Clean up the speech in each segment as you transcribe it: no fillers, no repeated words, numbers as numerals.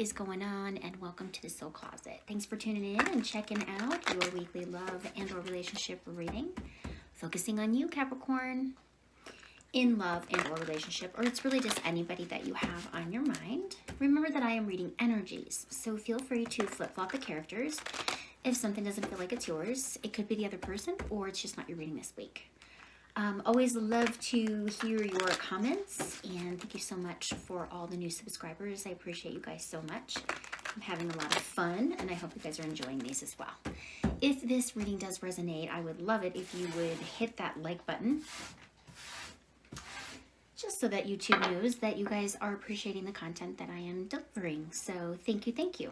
is going on? And welcome to the Soul Closet. Thanks for tuning in and checking out your weekly love and or relationship reading. Focusing on you, Capricorn, in love and or relationship, or it's really just anybody that you have on your mind. Remember that I am reading energies, so feel free to flip-flop the characters. If something doesn't feel like it's yours, it could be the other person, or it's just not your reading this week. Always love to hear your comments, and thank you so much for all the new subscribers. I appreciate you guys so much. I'm having a lot of fun, and I hope you guys are enjoying these as well. If this reading does resonate, I would love it if you would hit that like button, just so that YouTube knows that you guys are appreciating the content that I am delivering. So thank you, thank you.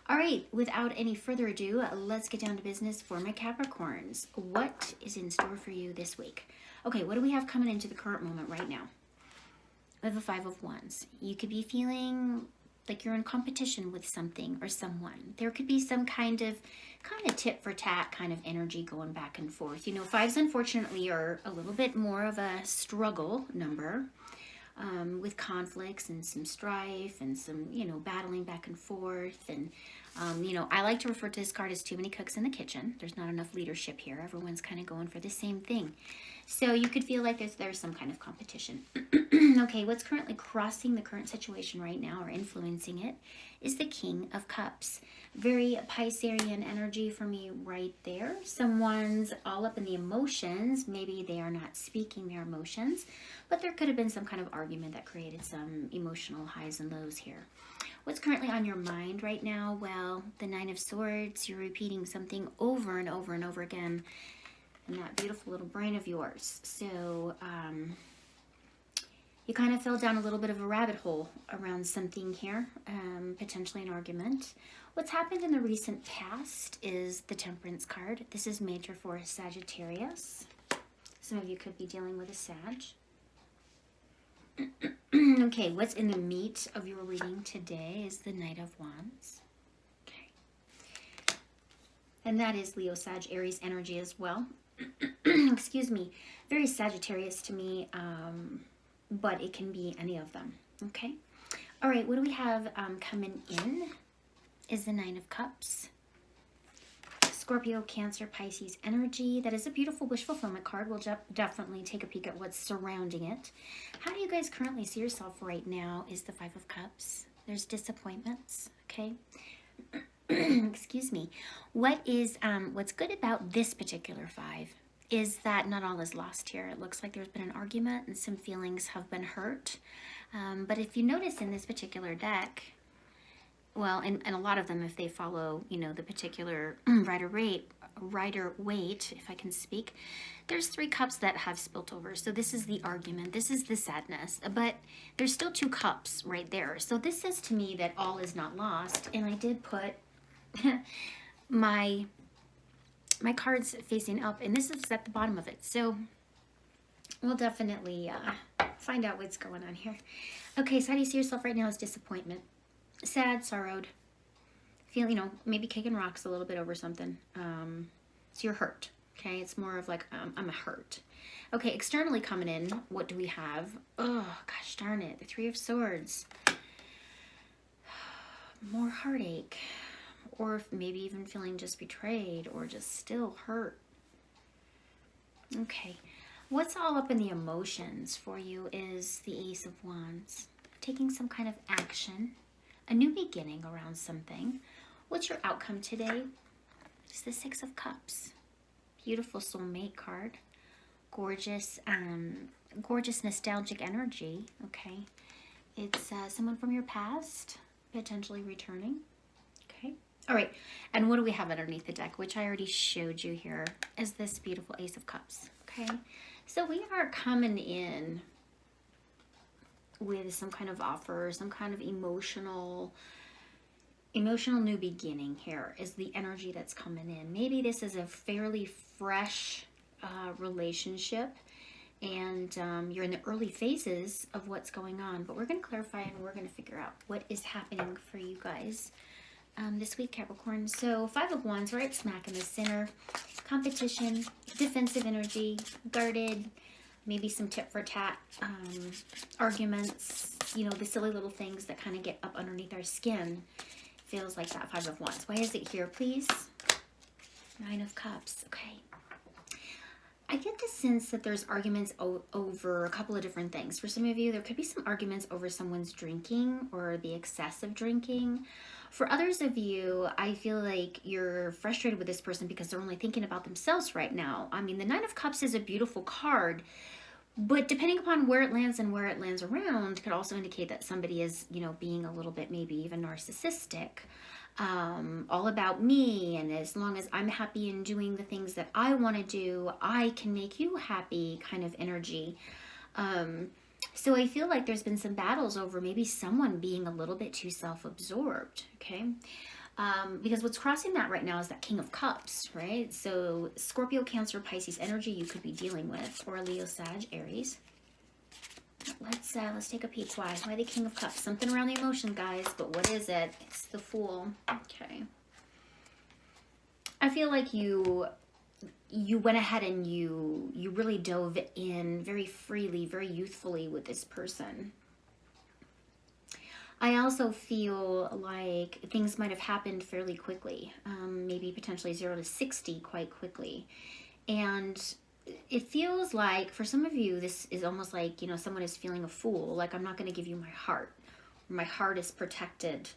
All right, without any further ado, let's get down to business for my Capricorns. What is in store for you this week? Okay, what do we have coming into the current moment right now? We have a Five of Wands. You could be feeling like you're in competition with something or someone. There could be some kind of tit for tat kind of energy going back and forth. You know, fives unfortunately are a little bit more of a struggle number, with conflicts and some strife and some, you know, battling back and forth. And, you know, I like to refer to this card as too many cooks in the kitchen. There's not enough leadership here. Everyone's kind of going for the same thing. So you could feel like there's some kind of competition. Okay, what's currently crossing the current situation right now or influencing it is the King of Cups. Very Piscean energy for me right there. Someone's all up in the emotions. Maybe they are not speaking their emotions, but there could have been some kind of argument that created some emotional highs and lows here. What's currently on your mind right now? Well, the Nine of Swords. You're repeating something over and over and over again in that beautiful little brain of yours. So you kind of fell down a little bit of a rabbit hole around something here, potentially an argument. What's happened in the recent past is the Temperance card. This is major for Sagittarius. Some of you could be dealing with a Sag. Okay, what's in the meat of your reading today is the Knight of Wands. Okay. And that is Leo, Sag, Aries energy as well. Excuse me. Very Sagittarius to me, but it can be any of them. Okay. All right, what do we have coming in is the Nine of Cups. Scorpio, Cancer, Pisces energy. That is a beautiful wish fulfillment card. We'll definitely take a peek at what's surrounding it. How do you guys currently see yourself right now is the Five of Cups. There's disappointments, okay? Excuse me. What's good about this particular five is that not all is lost here. It looks like there's been an argument and some feelings have been hurt. But if you notice in this particular deck, well, and a lot of them, if they follow, you know, the particular Rider-Waite, if I can speak, there's 3 cups that have spilt over. So this is the argument. This is the sadness. But there's still 2 cups right there. So this says to me that all is not lost. And I did put my cards facing up, and this is at the bottom of it. So we'll definitely find out what's going on here. Okay, so how do you see yourself right now is disappointment. Sad, sorrowed, feel, you know, maybe kicking rocks a little bit over something. So you're hurt, okay? It's more of like, I'm hurt. Okay, externally coming in, what do we have? Oh, gosh darn it, the Three of Swords. More heartache, or maybe even feeling just betrayed or just still hurt. Okay, what's all up in the emotions for you is the Ace of Wands. Taking some kind of action. A new beginning around something. What's your outcome today? It's the Six of Cups. Beautiful soulmate card. Gorgeous, gorgeous nostalgic energy. Okay. It's someone from your past, potentially returning. Okay. All right. And what do we have underneath the deck, which I already showed you here, is this beautiful Ace of Cups. Okay. So we are coming in with some kind of offer, some kind of emotional new beginning here is the energy that's coming in. Maybe this is a fairly fresh relationship, and you're in the early phases of what's going on, but we're going to clarify and we're going to figure out what is happening for you guys this week, Capricorn. So Five of Wands right smack in the center. Competition, defensive energy, guarded, maybe some tit for tat arguments, it's, you know, the silly little things that kind of get up underneath our skin. Feels like that Five of Wands. Why is it here, please? Nine of Cups. Okay. I get the sense that there's arguments over a couple of different things. For some of you, there could be some arguments over someone's drinking or the excess of drinking. For others of you, I feel like you're frustrated with this person because they're only thinking about themselves right now. I mean, the Nine of Cups is a beautiful card, but depending upon where it lands and where it lands around could also indicate that somebody is, you know, being a little bit maybe even narcissistic. All about me, and as long as I'm happy in doing the things that I want to do, I can make you happy kind of energy. So I feel like there's been some battles over maybe someone being a little bit too self-absorbed, okay? Because what's crossing that right now is that King of Cups, right? So Scorpio, Cancer, Pisces energy you could be dealing with, or Leo, Sag, Aries. Let's take a peek. Why the King of Cups? Something around the emotion, guys, but what is it? It's the Fool. Okay. I feel like you went ahead and you really dove in very freely, very youthfully with this person. I also feel like things might have happened fairly quickly, maybe potentially 0 to 60 quite quickly. And it feels like for some of you, this is almost like, you know, someone is feeling a fool, like I'm not going to give you my heart. My heart is protected.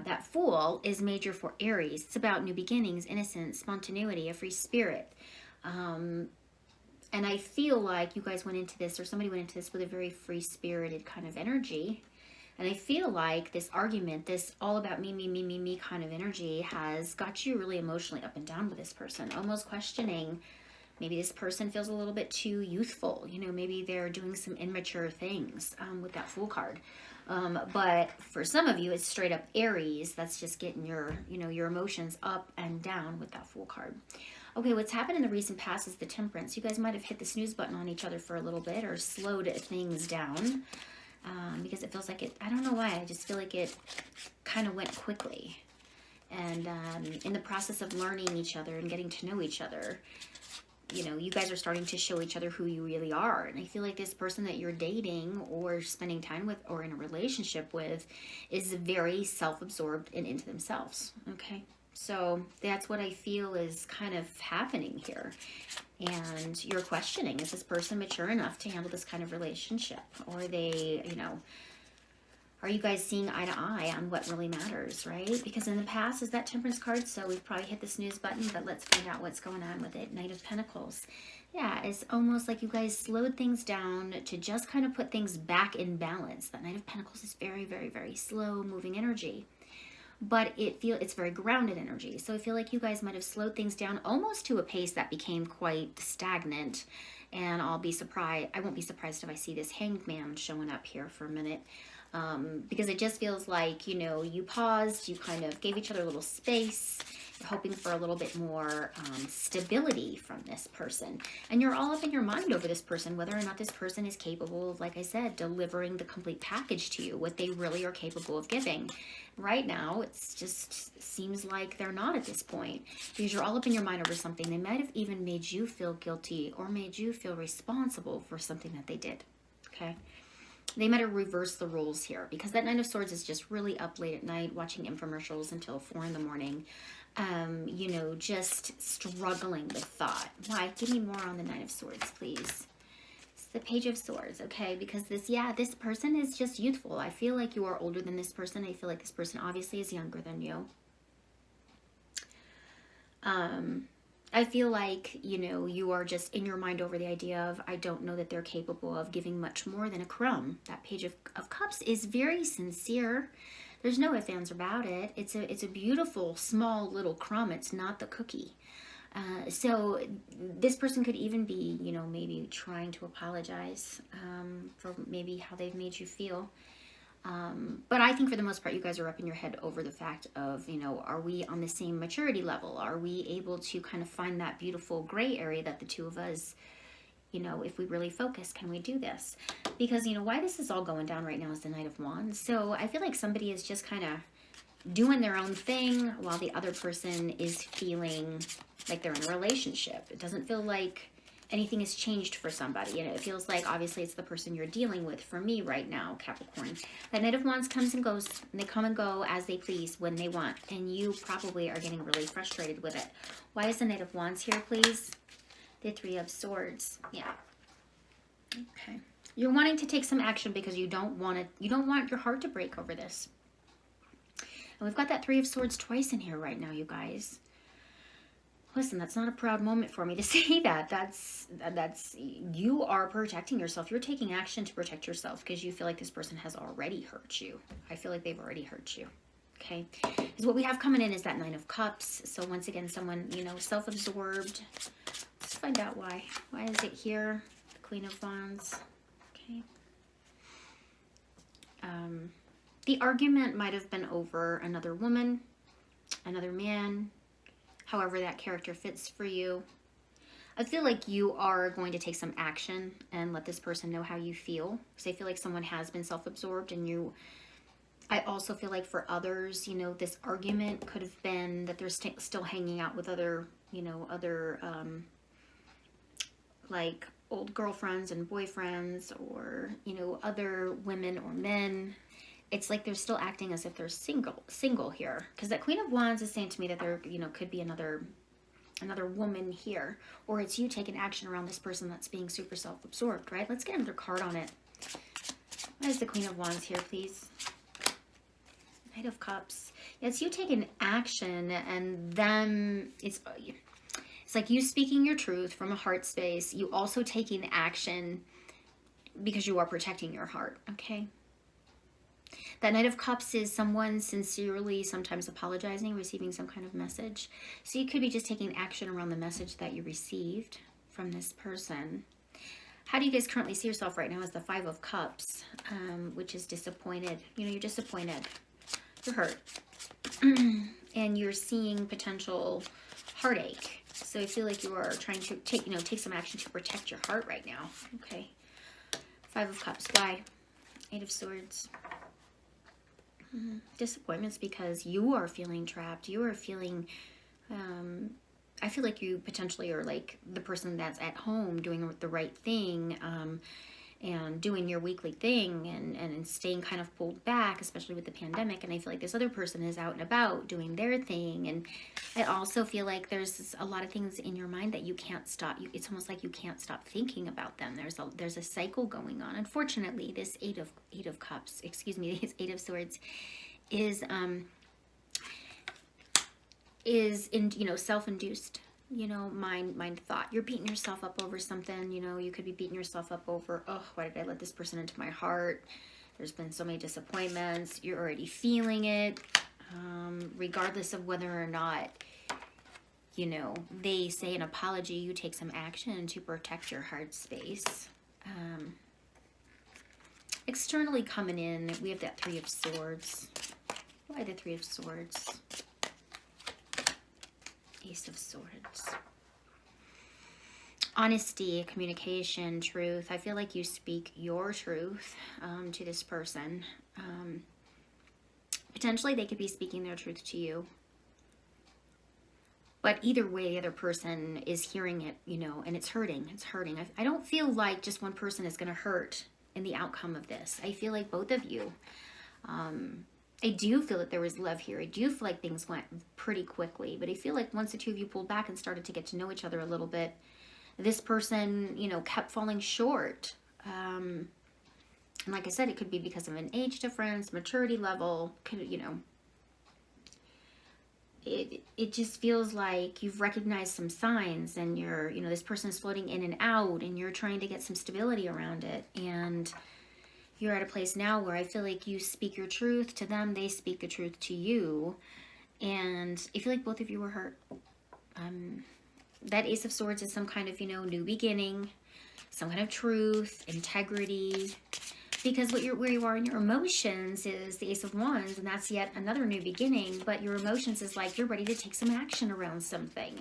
That Fool is major for Aries. It's about new beginnings, innocence, spontaneity, a free spirit. And I feel like you guys went into this, or somebody went into this with a very free-spirited kind of energy. And I feel like this argument, this all about me kind of energy has got you really emotionally up and down with this person, almost questioning. Maybe this person feels a little bit too youthful. You know, maybe they're doing some immature things with that Fool card. But for some of you, it's straight up Aries. That's just getting your, you know, your emotions up and down with that Fool card. Okay, what's happened in the recent past is the Temperance. You guys might have hit the snooze button on each other for a little bit or slowed things down because it feels like it, I don't know why, I just feel like it kind of went quickly. And in the process of learning each other and getting to know each other, you know, you guys are starting to show each other who you really are. And I feel like this person that you're dating or spending time with or in a relationship with is very self-absorbed and into themselves, okay? So that's what I feel is kind of happening here. And you're questioning, is this person mature enough to handle this kind of relationship? Or are they, you know, are you guys seeing eye to eye on what really matters, right? Because in the past is that Temperance card, so we've probably hit the snooze button, but let's find out what's going on with it. Knight of Pentacles. Yeah, it's almost like you guys slowed things down to just kind of put things back in balance. That Knight of Pentacles is very, very, very slow moving energy. But it's very grounded energy. So I feel like you guys might have slowed things down almost to a pace that became quite stagnant. And I won't be surprised if I see this Hanged Man showing up here for a minute. Because it just feels like, you know, you paused, you kind of gave each other a little space, you're hoping for a little bit more stability from this person. And you're all up in your mind over this person, whether or not this person is capable of, like I said, delivering the complete package to you, what they really are capable of giving. Right now, it's just seems like they're not at this point, because you're all up in your mind over something. They might have even made you feel guilty or made you feel responsible for something that they did, okay? They might have reversed the roles here, because that Knight of Swords is just really up late at night watching infomercials until 4 in the morning. You know, just struggling with thought. Why? Give me more on the Knight of Swords, please. It's the Page of Swords, okay? Because this person is just youthful. I feel like you are older than this person. I feel like this person obviously is younger than you. I feel like, you know, you are just in your mind over the idea of, I don't know that they're capable of giving much more than a crumb. That Page of Cups is very sincere. There's no ifs, ands, or about it. It's a beautiful, small, little crumb. It's not the cookie. So this person could even be, you know, maybe trying to apologize for maybe how they've made you feel. But I think for the most part, you guys are up in your head over the fact of, you know, are we on the same maturity level? Are we able to kind of find that beautiful gray area that the two of us, you know, if we really focus, can we do this? Because, you know, why this is all going down right now is the Knight of Wands. So I feel like somebody is just kind of doing their own thing while the other person is feeling like they're in a relationship. It doesn't feel like anything has changed for somebody. And it feels like, obviously, it's the person you're dealing with. For me right now, Capricorn, that Knight of Wands comes and goes. And they come and go as they please, when they want. And you probably are getting really frustrated with it. Why is the Knight of Wands here, please? The Three of Swords. Yeah. Okay. You're wanting to take some action because you don't want your heart to break over this. And we've got that Three of Swords twice in here right now, you guys. Listen, that's not a proud moment for me to say that. That's you are protecting yourself. You're taking action to protect yourself because you feel like this person has already hurt you. I feel like they've already hurt you. Okay, because what we have coming in is that Nine of Cups. So once again, someone, you know, self-absorbed. Let's find out why. Why is it here? The Queen of Wands. Okay. The argument might have been over another woman, another man, however that character fits for you. I feel like you are going to take some action and let this person know how you feel. Because I feel like someone has been self-absorbed and you... I also feel like for others, you know, this argument could have been that they're still hanging out with other, you know, like old girlfriends and boyfriends, or, you know, other women or men. It's like they're still acting as if they're single here. Because that Queen of Wands is saying to me that there, you know, could be another woman here. Or it's you taking action around this person that's being super self-absorbed, right? Let's get another card on it. Why is the Queen of Wands here, please? Knight of Cups. Yeah, it's you taking action, and then it's like you speaking your truth from a heart space. You also taking action because you are protecting your heart, okay? That Knight of Cups is someone sincerely sometimes apologizing, receiving some kind of message. So you could be just taking action around the message that you received from this person. How do you guys currently see yourself right now as the Five of Cups, which is disappointed. You know, you're disappointed. You're hurt. And you're seeing potential heartache. So I feel like you are trying to take some action to protect your heart right now. Okay. Five of Cups. Why? Eight of Swords. Disappointments because you are feeling trapped. You are feeling, I feel like you potentially are like the person that's at home doing the right thing, and doing your weekly thing and staying kind of pulled back, especially with the pandemic. And I feel like this other person is out and about doing their thing. And I also feel like there's a lot of things in your mind that you can't stop. It's almost like you can't stop thinking about them. There's a cycle going on. Unfortunately, this Eight of Cups, excuse me, this Eight of Swords is self-induced. You know, mind thought. You're beating yourself up over something. You know, you could be beating yourself up over, oh, why did I let this person into my heart? There's been so many disappointments. You're already feeling it, regardless of whether or not, you know, they say an apology. You take some action to protect your heart space. Externally coming in, we have that Three of Swords. Why the Three of Swords? Ace of Swords. Honesty, communication, truth. I feel like you speak your truth to this person. Potentially they could be speaking their truth to you. But either way, the other person is hearing it, you know, and it's hurting. It's hurting. I don't feel like just one person is going to hurt in the outcome of this. I feel like both of you. I do feel that there was love here. I do feel like things went pretty quickly. But I feel like once the two of you pulled back and started to get to know each other a little bit, this person, you know, kept falling short. And like I said, it could be because of an age difference, maturity level, could, you know. It just feels like you've recognized some signs and you're, you know, this person is floating in and out and you're trying to get some stability around it. And you're at a place now where I feel like you speak your truth to them, they speak the truth to you, and I feel like both of you were hurt. That Ace of Swords is some kind of, you know, new beginning, some kind of truth, integrity, because where you are in your emotions is the Ace of Wands, and that's yet another new beginning, but your emotions is like you're ready to take some action around something.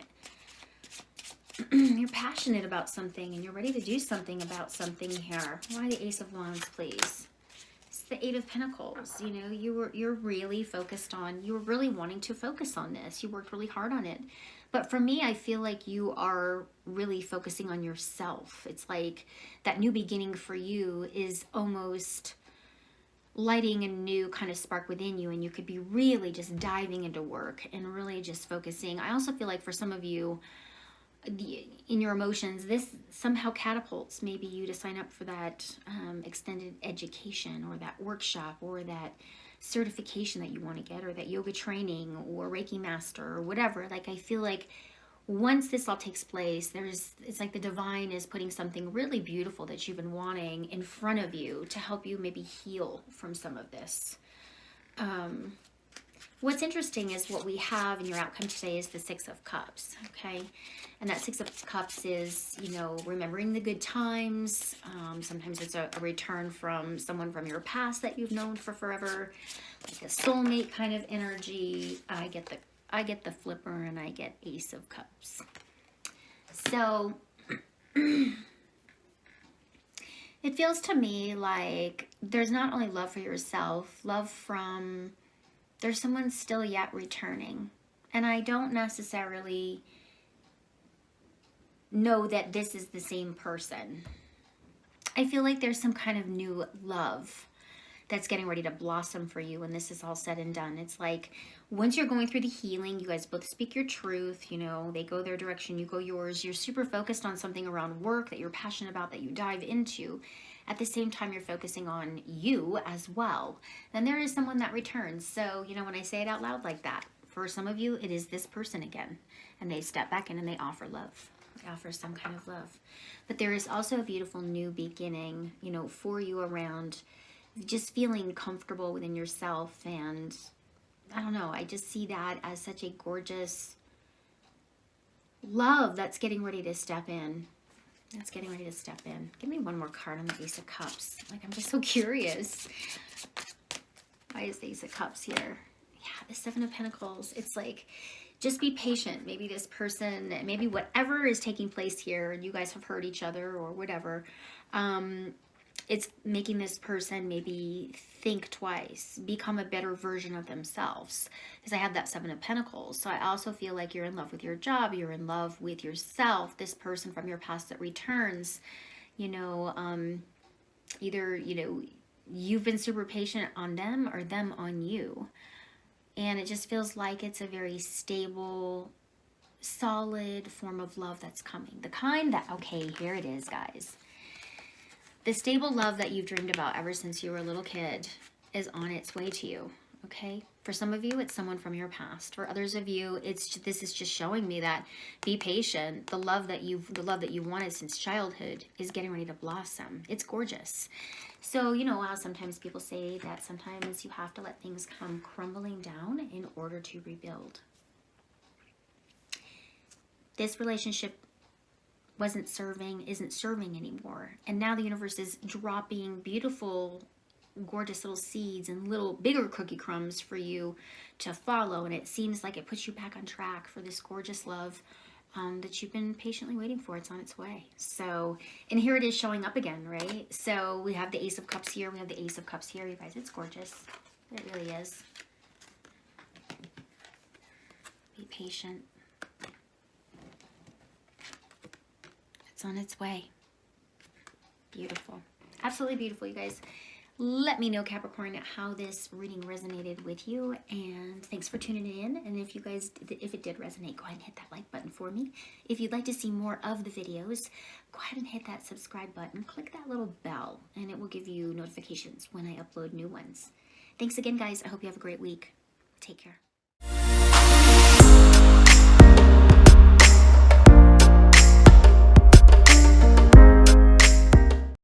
You're passionate about something and you're ready to do something about something here. Why the Ace of Wands, please? It's the Eight of Pentacles. You know, you're really focused on, you were really wanting to focus on this. You worked really hard on it. But for me, I feel like you are really focusing on yourself. It's like that new beginning for you is almost lighting a new kind of spark within you, and you could be really just diving into work and really just focusing. I also feel like for some of you, in your emotions, this somehow catapults maybe you to sign up for that extended education or that workshop or that certification that you want to get, or that yoga training or Reiki master or whatever. Like, I feel like once this all takes place, it's like the divine is putting something really beautiful that you've been wanting in front of you to help you maybe heal from some of this. What's interesting is what we have in your outcome today is the Six of Cups, okay? And that Six of Cups is, you know, remembering the good times. Sometimes it's a return from someone from your past that you've known for forever, like a soulmate kind of energy. I get the Flipper, and I get Ace of Cups. So it feels to me like there's not only love for yourself, there's someone still yet returning. And I don't necessarily know that this is the same person. I feel like there's some kind of new love that's getting ready to blossom for you when this is all said and done. It's like once you're going through the healing, you guys both speak your truth, you know, they go their direction, you go yours. You're super focused on something around work that you're passionate about, that you dive into. At the same time, you're focusing on you as well. Then there is someone that returns. So, you know, when I say it out loud like that, for some of you, it is this person again. And they step back in and they offer love. They offer some kind of love. But there is also a beautiful new beginning, you know, for you around just feeling comfortable within yourself. And I don't know, I just see that as such a gorgeous love that's getting ready to step in. That's getting ready to step in. Give me one more card on the Ace of Cups. Like, I'm just so curious. Why is the Ace of Cups here? Yeah, the Seven of Pentacles. It's like, just be patient. Maybe this person, maybe whatever is taking place here, and you guys have hurt each other or whatever, it's making this person maybe think twice, become a better version of themselves. Because I have that Seven of Pentacles. So I also feel like you're in love with your job. You're in love with yourself. This person from your past that returns, you know, either, you know, you've been super patient on them or them on you. And it just feels like it's a very stable, solid form of love that's coming. The kind that, okay, here it is, guys. The stable love that you've dreamed about ever since you were a little kid is on its way to you, okay? For some of you, it's someone from your past. For others of you, this is just showing me that be patient. The love that you wanted since childhood is getting ready to blossom. It's gorgeous. So, you know how sometimes people say that sometimes you have to let things come crumbling down in order to rebuild. This relationship isn't serving anymore. And now the universe is dropping beautiful, gorgeous little seeds and little bigger cookie crumbs for you to follow. And it seems like it puts you back on track for this gorgeous love that you've been patiently waiting for. It's on its way. So, and here it is showing up again, right? So we have the Ace of Cups here. We have the Ace of Cups here, you guys. It's gorgeous. It really is. Be patient. It's on its way. Beautiful. Absolutely beautiful, you guys. Let me know, Capricorn, how this reading resonated with you, and thanks for tuning in. And if it did resonate, go ahead and hit that like button for me. If you'd like to see more of the videos, go ahead and hit that subscribe button. Click that little bell, and it will give you notifications when I upload new ones. Thanks again, guys. I hope you have a great week. Take care.